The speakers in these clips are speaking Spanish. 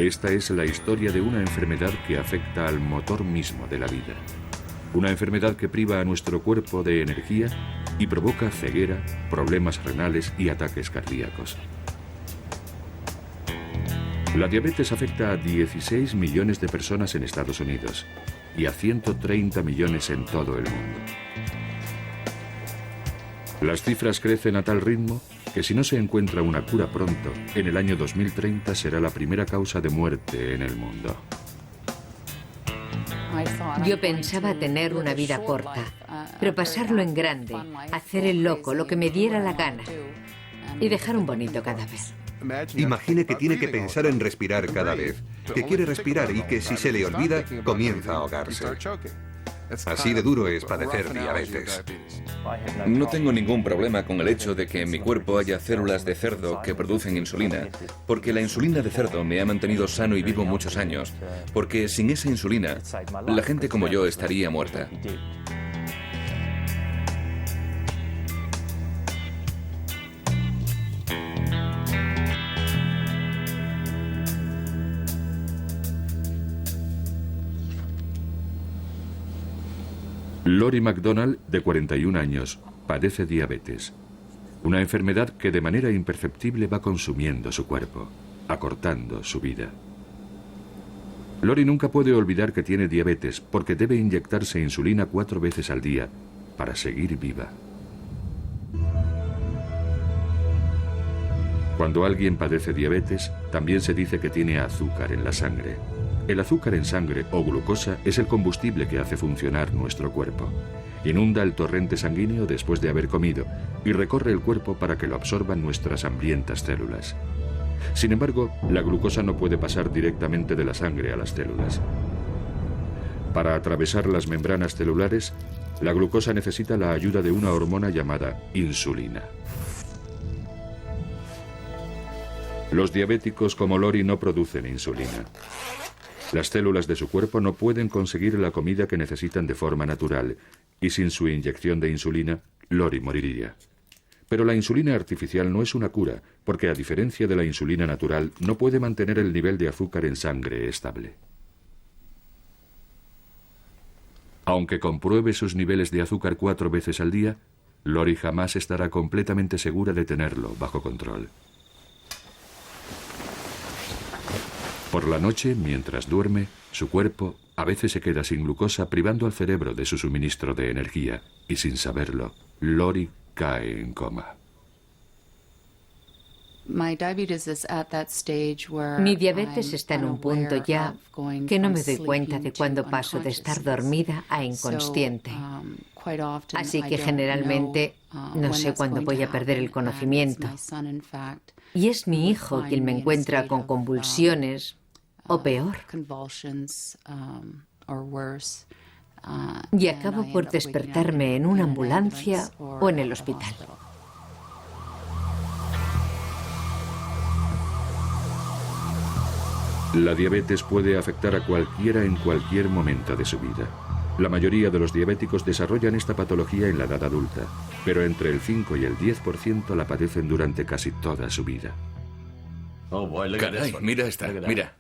Esta es la historia de una enfermedad que afecta al motor mismo de la vida. Una enfermedad que priva a nuestro cuerpo de energía y provoca ceguera, problemas renales y ataques cardíacos. La diabetes afecta a 16 millones de personas en Estados Unidos y a 130 millones en todo el mundo. Las cifras crecen a tal ritmo que si no se encuentra una cura pronto, en el año 2030 será la primera causa de muerte en el mundo. Yo pensaba tener una vida corta, pero pasarlo en grande, hacer el loco, lo que me diera la gana y dejar un bonito cadáver. Imagine que tiene que pensar en respirar cada vez, que quiere respirar y que si se le olvida, comienza a ahogarse. Así de duro es padecer diabetes. No tengo ningún problema con el hecho de que en mi cuerpo haya células de cerdo que producen insulina, porque la insulina de cerdo me ha mantenido sano y vivo muchos años, porque sin esa insulina, la gente como yo estaría muerta. Lori McDonald, de 41 años, padece diabetes. Una enfermedad que de manera imperceptible va consumiendo su cuerpo, acortando su vida. Lori nunca puede olvidar que tiene diabetes porque debe inyectarse insulina 4 veces al día para seguir viva. Cuando alguien padece diabetes, también se dice que tiene azúcar en la sangre. El azúcar en sangre o glucosa es el combustible que hace funcionar nuestro cuerpo. Inunda el torrente sanguíneo después de haber comido y recorre el cuerpo para que lo absorban nuestras hambrientas células. Sin embargo, la glucosa no puede pasar directamente de la sangre a las células. Para atravesar las membranas celulares, la glucosa necesita la ayuda de una hormona llamada insulina. Los diabéticos como Lori no producen insulina. Las células de su cuerpo no pueden conseguir la comida que necesitan de forma natural, y sin su inyección de insulina, Lori moriría. Pero la insulina artificial no es una cura, porque a diferencia de la insulina natural, no puede mantener el nivel de azúcar en sangre estable. Aunque compruebe sus niveles de azúcar 4 veces al día, Lori jamás estará completamente segura de tenerlo bajo control. Por la noche, mientras duerme, su cuerpo a veces se queda sin glucosa, privando al cerebro de su suministro de energía, y sin saberlo, Lori cae en coma. Mi diabetes está en un punto ya que no me doy cuenta de cuándo paso de estar dormida a inconsciente. Así que generalmente no sé cuándo voy a perder el conocimiento. Y es mi hijo quien me encuentra con convulsiones o peor. Y acabo por despertarme en una ambulancia o en el hospital. La diabetes puede afectar a cualquiera en cualquier momento de su vida. La mayoría de los diabéticos desarrollan esta patología en la edad adulta, pero entre el 5 y el 10% la padecen durante casi toda su vida. Caray, mira esta, mira.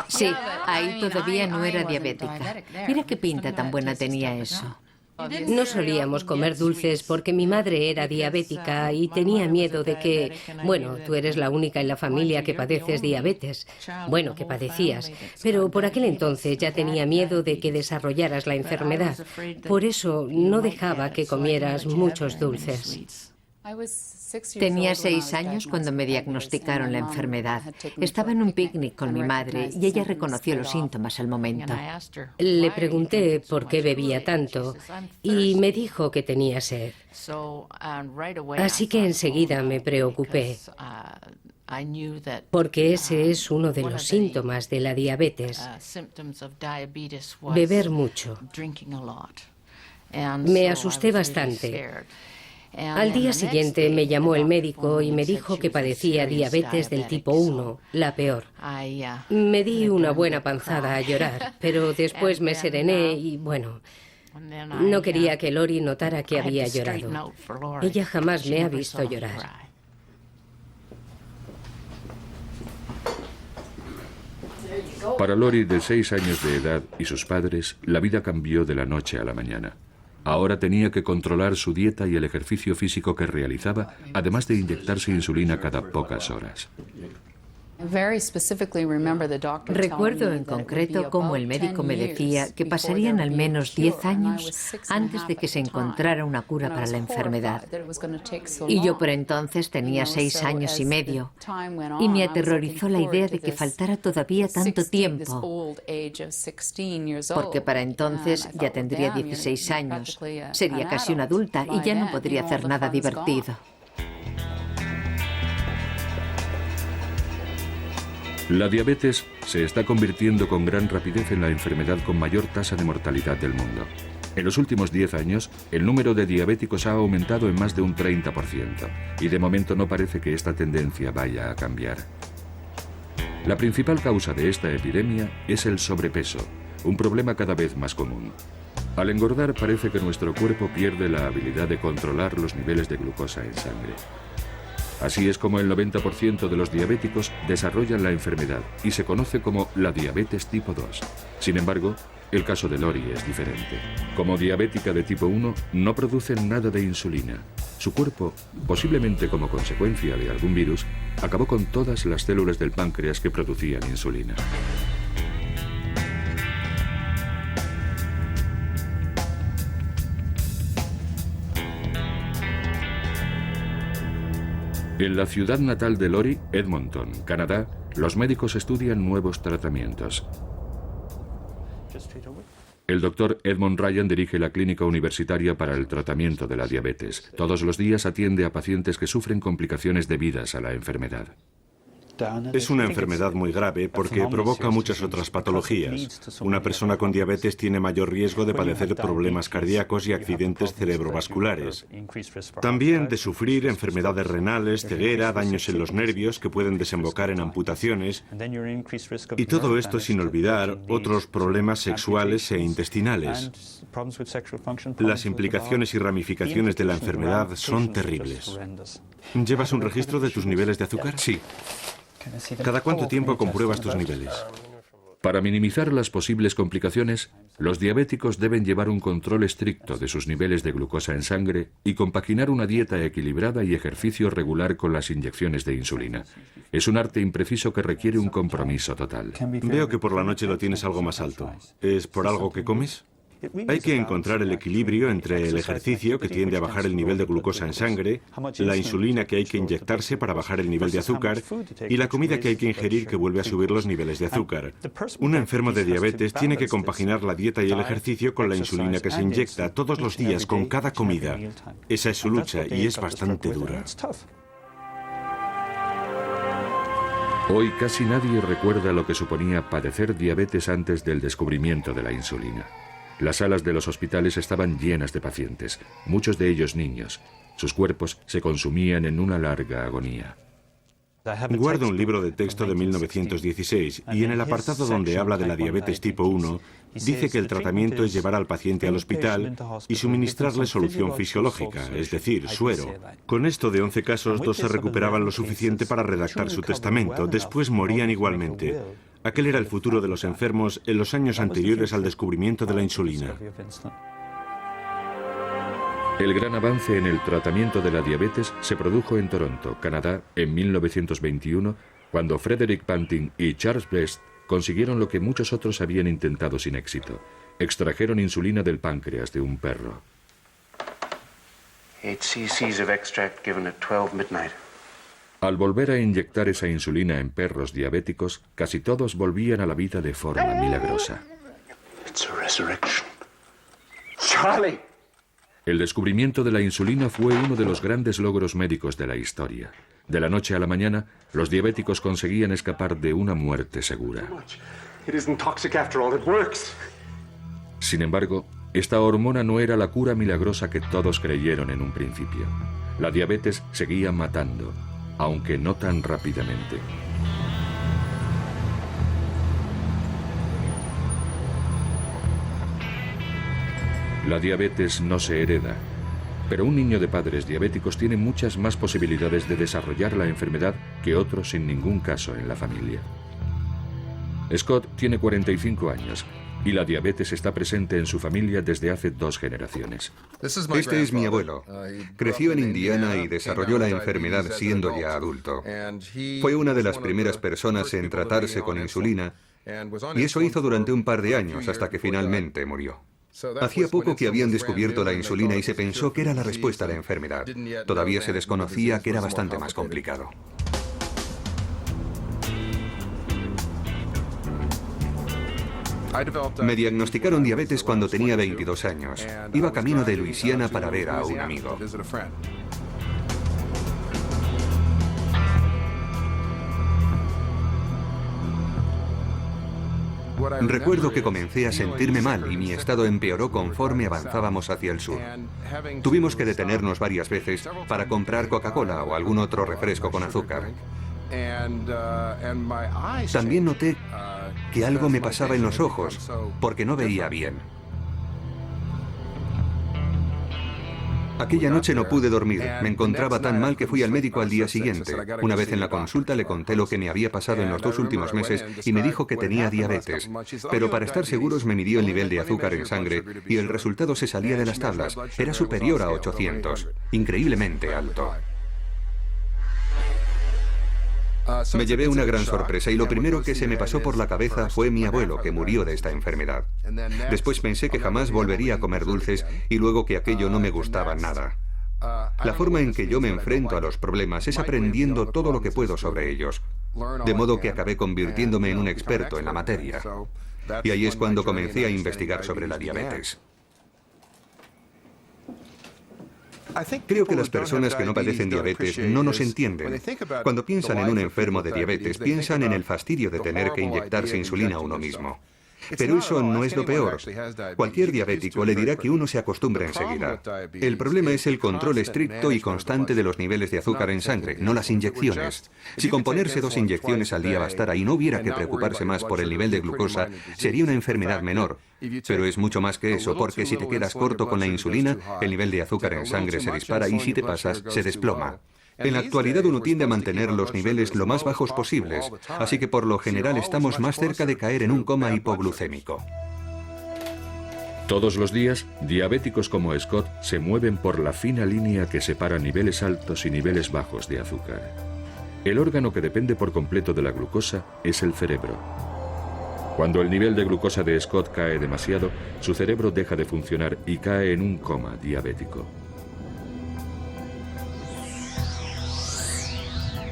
Sí, ahí todavía no era diabética. Mira qué pinta tan buena tenía eso. No solíamos comer dulces porque mi madre era diabética y tenía miedo de que, bueno, tú eres la única en la familia que padeces diabetes. Bueno, que padecías, pero por aquel entonces ya tenía miedo de que desarrollaras la enfermedad. Por eso no dejaba que comieras muchos dulces. Tenía 6 años cuando me diagnosticaron la enfermedad. Estaba en un picnic con mi madre y ella reconoció los síntomas al momento. Le pregunté por qué bebía tanto y me dijo que tenía sed. Así que enseguida me preocupé, porque ese es uno de los síntomas de la diabetes, beber mucho. Me asusté bastante. Al día siguiente me llamó el médico y me dijo que padecía diabetes del tipo 1, la peor. Me di una buena panzada a llorar, pero después me serené y, bueno, no quería que Lori notara que había llorado. Ella jamás me ha visto llorar. Para Lori, de 6 años de edad, y sus padres, la vida cambió de la noche a la mañana. Ahora tenía que controlar su dieta y el ejercicio físico que realizaba, además de inyectarse insulina cada pocas horas. Recuerdo en concreto cómo el médico me decía que pasarían al menos 10 años antes de que se encontrara una cura para la enfermedad. Y yo por entonces tenía 6 años y medio. Y me aterrorizó la idea de que faltara todavía tanto tiempo. Porque para entonces ya tendría 16 años. Sería casi una adulta y ya no podría hacer nada divertido. La diabetes se está convirtiendo con gran rapidez en la enfermedad con mayor tasa de mortalidad del mundo. En los últimos 10 años, el número de diabéticos ha aumentado en más de un 30%, y de momento no parece que esta tendencia vaya a cambiar. La principal causa de esta epidemia es el sobrepeso, un problema cada vez más común. Al engordar parece que nuestro cuerpo pierde la habilidad de controlar los niveles de glucosa en sangre. Así es como el 90% de los diabéticos desarrollan la enfermedad y se conoce como la diabetes tipo 2. Sin embargo, el caso de Lori es diferente. Como diabética de tipo 1, no produce nada de insulina. Su cuerpo, posiblemente como consecuencia de algún virus, acabó con todas las células del páncreas que producían insulina. En la ciudad natal de Lori, Edmonton, Canadá, los médicos estudian nuevos tratamientos. El doctor Edmond Ryan dirige la clínica universitaria para el tratamiento de la diabetes. Todos los días atiende a pacientes que sufren complicaciones debidas a la enfermedad. Es una enfermedad muy grave porque provoca muchas otras patologías. Una persona con diabetes tiene mayor riesgo de padecer problemas cardíacos y accidentes cerebrovasculares. También de sufrir enfermedades renales, ceguera, daños en los nervios que pueden desembocar en amputaciones. Y todo esto sin olvidar otros problemas sexuales e intestinales. Las implicaciones y ramificaciones de la enfermedad son terribles. ¿Llevas un registro de tus niveles de azúcar? Sí. ¿Cada cuánto tiempo compruebas tus niveles? Para minimizar las posibles complicaciones, los diabéticos deben llevar un control estricto de sus niveles de glucosa en sangre y compaginar una dieta equilibrada y ejercicio regular con las inyecciones de insulina. Es un arte impreciso que requiere un compromiso total. Veo que por la noche lo tienes algo más alto. ¿Es por algo que comes? Hay que encontrar el equilibrio entre el ejercicio, que tiende a bajar el nivel de glucosa en sangre, la insulina que hay que inyectarse para bajar el nivel de azúcar y la comida que hay que ingerir que vuelve a subir los niveles de azúcar. Un enfermo de diabetes tiene que compaginar la dieta y el ejercicio con la insulina que se inyecta todos los días con cada comida. Esa es su lucha y es bastante dura. Hoy casi nadie recuerda lo que suponía padecer diabetes antes del descubrimiento de la insulina. Las salas de los hospitales estaban llenas de pacientes, muchos de ellos niños. Sus cuerpos se consumían en una larga agonía. Guardo un libro de texto de 1916 y en el apartado donde habla de la diabetes tipo 1, dice que el tratamiento es llevar al paciente al hospital y suministrarle solución fisiológica, es decir, suero. Con esto de 11 casos, 2 se recuperaban lo suficiente para redactar su testamento, después morían igualmente. Aquel era el futuro de los enfermos en los años anteriores al descubrimiento de la insulina. El gran avance en el tratamiento de la diabetes se produjo en Toronto, Canadá, en 1921, cuando Frederick Banting y Charles Best consiguieron lo que muchos otros habían intentado sin éxito. Extrajeron insulina del páncreas de un perro. 8 cc's of extract given at 12 midnight. Al volver a inyectar esa insulina en perros diabéticos, casi todos volvían a la vida de forma milagrosa. It's a resurrection. Charlie! El descubrimiento de la insulina fue uno de los grandes logros médicos de la historia. De la noche a la mañana, los diabéticos conseguían escapar de una muerte segura. It isn't toxic after all, it works. Sin embargo, esta hormona no era la cura milagrosa que todos creyeron en un principio. La diabetes seguía matando, aunque no tan rápidamente. La diabetes no se hereda, pero un niño de padres diabéticos tiene muchas más posibilidades de desarrollar la enfermedad que otros sin ningún caso en la familia. Scott tiene 45 años y la diabetes está presente en su familia desde hace 2 generaciones. Este es mi abuelo. Creció en Indiana y desarrolló la enfermedad siendo ya adulto. Fue una de las primeras personas en tratarse con insulina y eso hizo durante un par de años hasta que finalmente murió. Hacía poco que habían descubierto la insulina y se pensó que era la respuesta a la enfermedad. Todavía se desconocía que era bastante más complicado. Me diagnosticaron diabetes cuando tenía 22 años. Iba camino de Luisiana para ver a un amigo. Recuerdo que comencé a sentirme mal y mi estado empeoró conforme avanzábamos hacia el sur. Tuvimos que detenernos varias veces para comprar Coca-Cola o algún otro refresco con azúcar. También noté que algo me pasaba en los ojos, porque no veía bien. Aquella noche no pude dormir, me encontraba tan mal que fui al médico al día siguiente. Una vez en la consulta le conté lo que me había pasado en los 2 últimos meses y me dijo que tenía diabetes. Pero para estar seguros me midió el nivel de azúcar en sangre y el resultado se salía de las tablas. Era superior a 800, increíblemente alto. Me llevé una gran sorpresa y lo primero que se me pasó por la cabeza fue mi abuelo, que murió de esta enfermedad. Después pensé que jamás volvería a comer dulces y luego que aquello no me gustaba nada. La forma en que yo me enfrento a los problemas es aprendiendo todo lo que puedo sobre ellos, de modo que acabé convirtiéndome en un experto en la materia. Y ahí es cuando comencé a investigar sobre la diabetes. Creo que las personas que no padecen diabetes no nos entienden. Cuando piensan en un enfermo de diabetes, piensan en el fastidio de tener que inyectarse insulina a uno mismo. Pero eso no es lo peor. Cualquier diabético le dirá que uno se acostumbra enseguida. El problema es el control estricto y constante de los niveles de azúcar en sangre, no las inyecciones. Si con ponerse 2 inyecciones al día bastara y no hubiera que preocuparse más por el nivel de glucosa, sería una enfermedad menor. Pero es mucho más que eso, porque si te quedas corto con la insulina, el nivel de azúcar en sangre se dispara y si te pasas, se desploma. En la actualidad uno tiende a mantener los niveles lo más bajos posibles, así que por lo general estamos más cerca de caer en un coma hipoglucémico. Todos los días, diabéticos como Scott se mueven por la fina línea que separa niveles altos y niveles bajos de azúcar. El órgano que depende por completo de la glucosa es el cerebro. Cuando el nivel de glucosa de Scott cae demasiado, su cerebro deja de funcionar y cae en un coma diabético.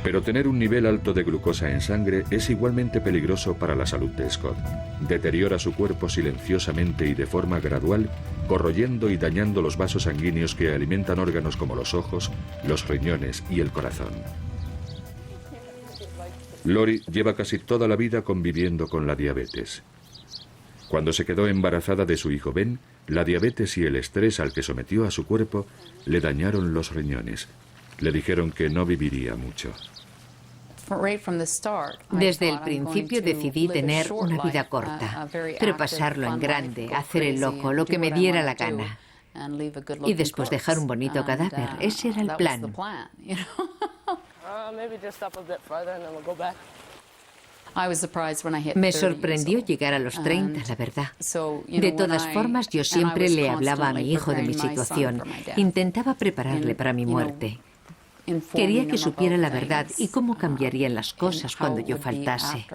Pero tener un nivel alto de glucosa en sangre es igualmente peligroso para la salud de Scott. Deteriora su cuerpo silenciosamente y de forma gradual, corroyendo y dañando los vasos sanguíneos que alimentan órganos como los ojos, los riñones y el corazón. Lori lleva casi toda la vida conviviendo con la diabetes. Cuando se quedó embarazada de su hijo Ben, la diabetes y el estrés al que sometió a su cuerpo le dañaron los riñones. Le dijeron que no viviría mucho. Desde el principio decidí tener una vida corta, pero pasarlo en grande, hacer el loco, lo que me diera la gana. Y después dejar un bonito cadáver. Ese era el plan. Me sorprendió llegar a los 30, la verdad. De todas formas, yo siempre le hablaba a mi hijo de mi situación. Intentaba prepararle para mi muerte. Quería que supiera la verdad y cómo cambiarían las cosas cuando yo faltase.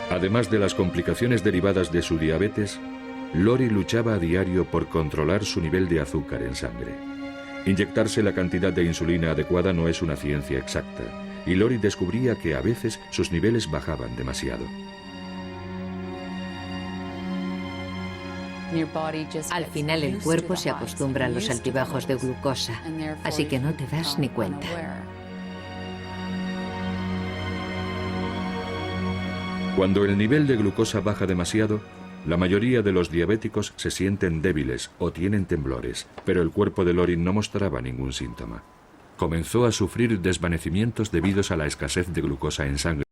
Además de las complicaciones derivadas de su diabetes, Lori luchaba a diario por controlar su nivel de azúcar en sangre. Inyectarse la cantidad de insulina adecuada no es una ciencia exacta, y Lori descubría que a veces sus niveles bajaban demasiado. Al final el cuerpo se acostumbra a los altibajos de glucosa, así que no te das ni cuenta. Cuando el nivel de glucosa baja demasiado, la mayoría de los diabéticos se sienten débiles o tienen temblores, pero el cuerpo de Lori no mostraba ningún síntoma. Comenzó a sufrir desvanecimientos debidos a la escasez de glucosa en sangre.